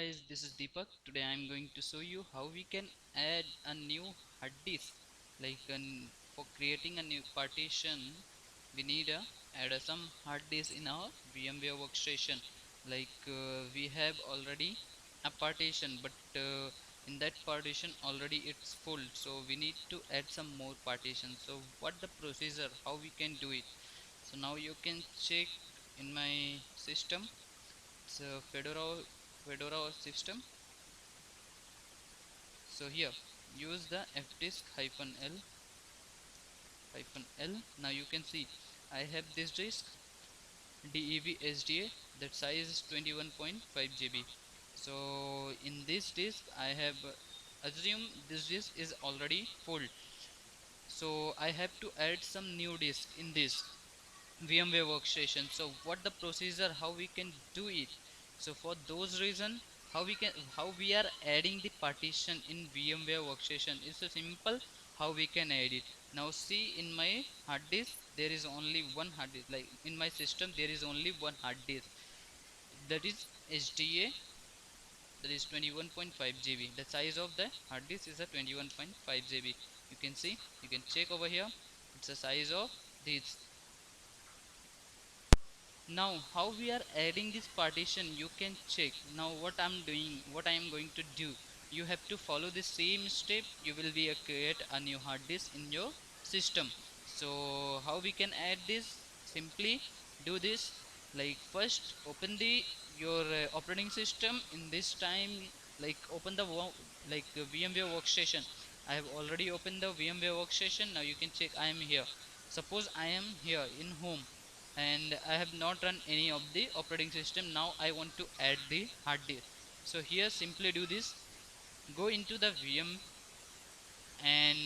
guys, this is Deepak. Today I am going to show you how we can add a new hard disk. For creating a new partition, we need a add some hard disk in our VMware Workstation. We have already a partition, but in that partition already it's full. So we need to add some more partitions. So what the procedure? How we can do it? So now you can check in my system. It's a Fedora system. So here use the fdisk -l. Now you can see I have this disk dev sda, that size is 21.5 GB. So in this disk I have assume this disk is already full, so I have to add some new disk in this VMware Workstation. So what the procedure, how we can do it? So for those reason, how we are adding the partition in VMware Workstation is so simple. How we can add it? Now see, in my hard disk there is only one hard disk. Like in my system there is only one hard disk, that is HDA, that is 21.5 GB. The size of the hard disk is a 21.5 GB. You can see, you can check over here. It's the size of this. Now how we are adding this partition, you can check. Now what I'm doing, what I am going to do, you have to follow the same step. You will be create a new hard disk in your system. So how we can add this? Simply do this. Like first open the your operating system. In this time, like open the VMware Workstation. I have already opened the VMware Workstation. Now you can check I am here. Suppose I am here in home and I have not run any of the operating system. Now I want to add the hard disk. So here simply do this, go into the VM, and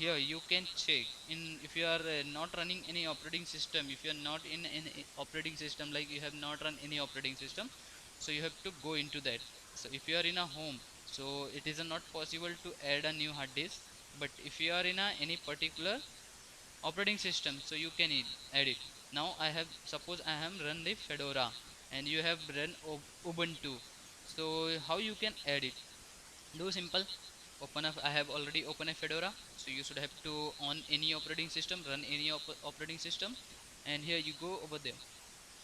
here you can check in if you are not running any operating system, if you are not in any operating system, like you have not run any operating system, so you have to go into that. So if you are in a home, so it is not possible to add a new hard disk, but if you are in a any particular operating system, so you can add it. Now I have, suppose I have run the Fedora and you have run Ubuntu. So how you can add it? Do simple, open up, I have already opened a Fedora, so you should have to on any operating system, run any operating system, and here you go over there.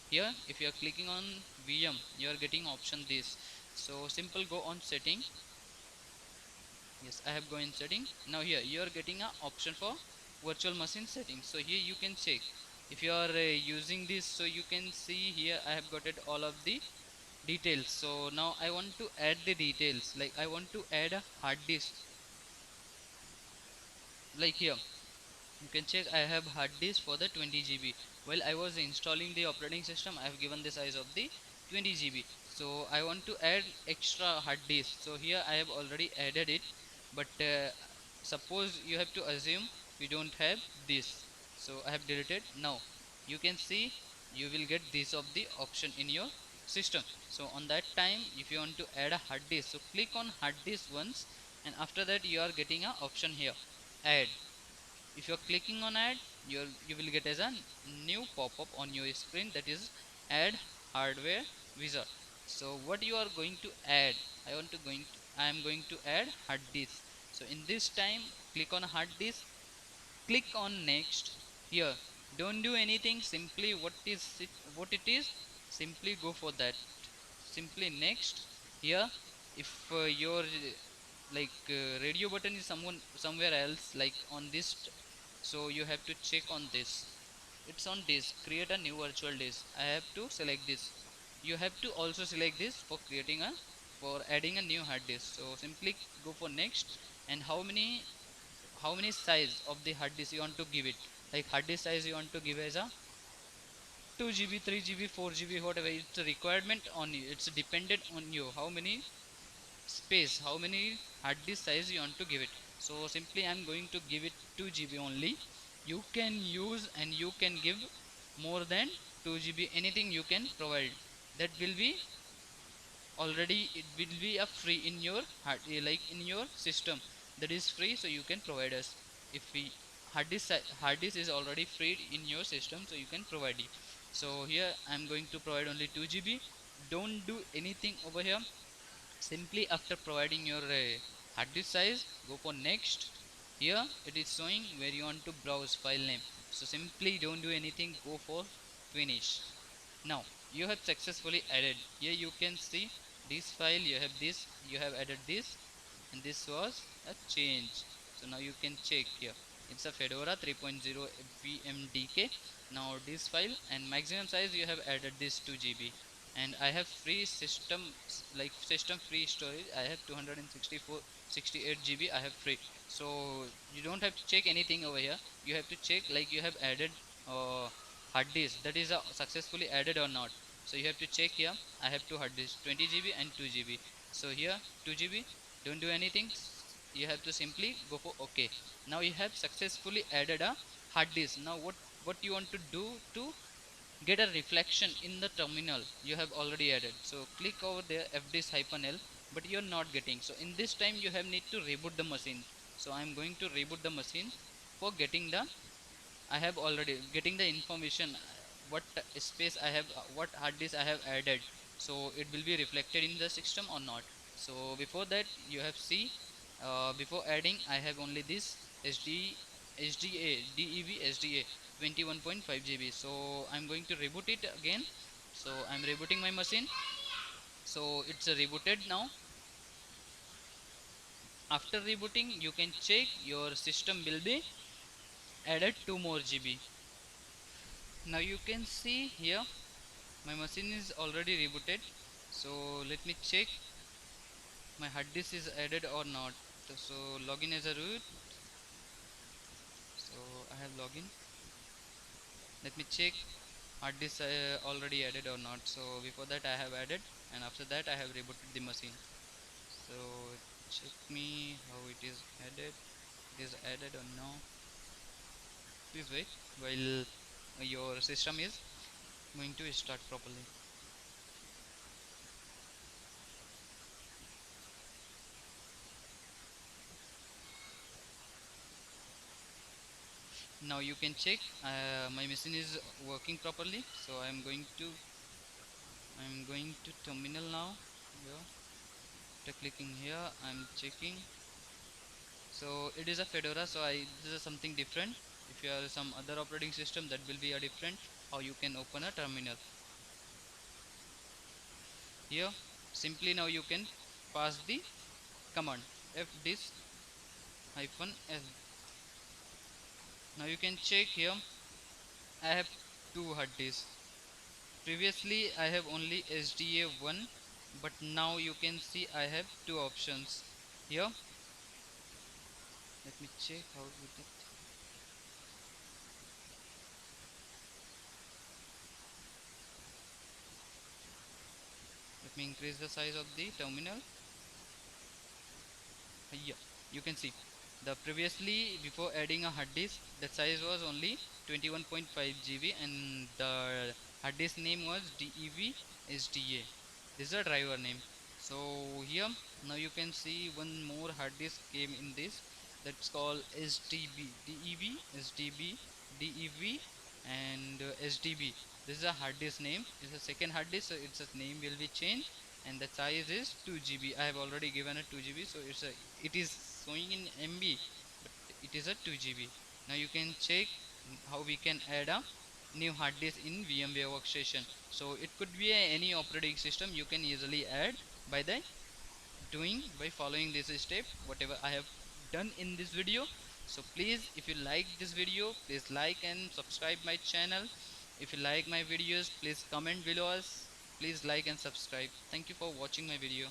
Here if you are clicking on VM, you are getting option this. So simple, go on setting. Yes, I have go in setting. Now here you are getting a option for virtual machine settings. So here you can check if you are using this. So you can see here I have got it all of the details. So now I want to add the details, like I want to add a hard disk. Like here you can check I have hard disk for the 20 GB. While I was installing the operating system, I have given the size of the 20 GB. So I want to add extra hard disk. So here I have already added it, but suppose you have to assume you don't have this, so I have deleted. Now you can see you will get this of the option in your system. So on that time, if you want to add a hard disk, so click on hard disk once, and after that you are getting a option here, add. If you're clicking on add, you will get as a new pop-up on your screen, that is add hardware wizard. So what you are going to add, I am going to add hard disk. So in this time, click on hard disk, click on next. Here don't do anything, simply what it is, simply go for that, simply next. Here if your radio button is somewhere else, like on this, so you have to check on this. It's on disk, create a new virtual disk, I have to select this. You have to also select this for creating a, for adding a new hard disk. So simply go for next. And how many size of the hard disk you want to give it, like hard disk size you want to give as a 2 GB, 3 GB, 4 GB, whatever. It's a requirement on you, it's dependent on you, how many space, how many hard disk size you want to give it. So simply I'm going to give it 2 GB only. You can use and you can give more than 2 GB, anything you can provide, that will be already, it will be a free in your like in your system, that is free, so you can provide us. If we hard disk is already free in your system, so you can provide it. So here I'm going to provide only 2 GB. Don't do anything over here, Simply after providing your hard disk size, go for next. Here it is showing where you want to browse file name, so simply don't do anything, go for finish. Now you have successfully added. Here you can see this file, you have this, you have added this, and this was a change. So now you can check here, it's a Fedora 3.0 VMDK. Now this file and maximum size you have added this 2 GB, and I have free system, like system free storage. I have 264 68 GB I have free. So you don't have to check anything over here, you have to check like you have added uh, hard disk, that is successfully added or not. So you have to check here, I have two hard disks, 20 GB and 2 GB. So here 2 GB, don't do anything, you have to simply go for OK. Now you have successfully added a hard disk. Now what you want to do to get a reflection in the terminal you have already added, so click over there fdisk -l, but you're not getting. So in this time you have need to reboot the machine. So I'm going to reboot the machine for getting the, I have already getting the information, what space I have, what hard disk I have added, so it will be reflected in the system or not. So before that you have see, before adding I have only this SD SDA DEV SDA 21.5 GB. So I'm going to reboot it again. So I'm rebooting my machine. So it's rebooted now. After rebooting you can check your system will be added 2 more GB. Now you can see here my machine is already rebooted. So let me check my hard disk is added or not. So login as a root. So I have login. Let me check hard disk already added or not. So before that I have added, and after that I have rebooted the machine. So check me how it is added. It is added or no. Please wait while your system is going to start properly. Now you can check my machine is working properly. So I'm going to terminal now. Yeah, after clicking here I'm checking. So it is a Fedora, so this is something different. If you have some other operating system, that will be a different how you can open a terminal. Here simply now you can pass the command fdisk -l. Now you can check here, I have two hard disks. Previously I have only SDA1, but now you can see I have two options. Here let me check how we did. Let me increase the size of the terminal. Yeah, you can see the previously before adding a hard disk, the size was only 21.5 GB and the hard disk name was DEV SDA. This is a driver name. So here now you can see one more hard disk came in this, that's called SDB DEV SDB DEV and SDB. This is a hard disk name. It's a second hard disk, so its name will be changed, and the size is 2 GB. I have already given a 2 GB, so it is showing in MB, but it is a 2 GB. Now you can check how we can add a new hard disk in VMware Workstation. So it could be any operating system you can easily add by the by following this step whatever I have done in this video. So please, if you like this video, please like and subscribe my channel. If you like my videos, please comment below us. Please like and subscribe. Thank you for watching my video.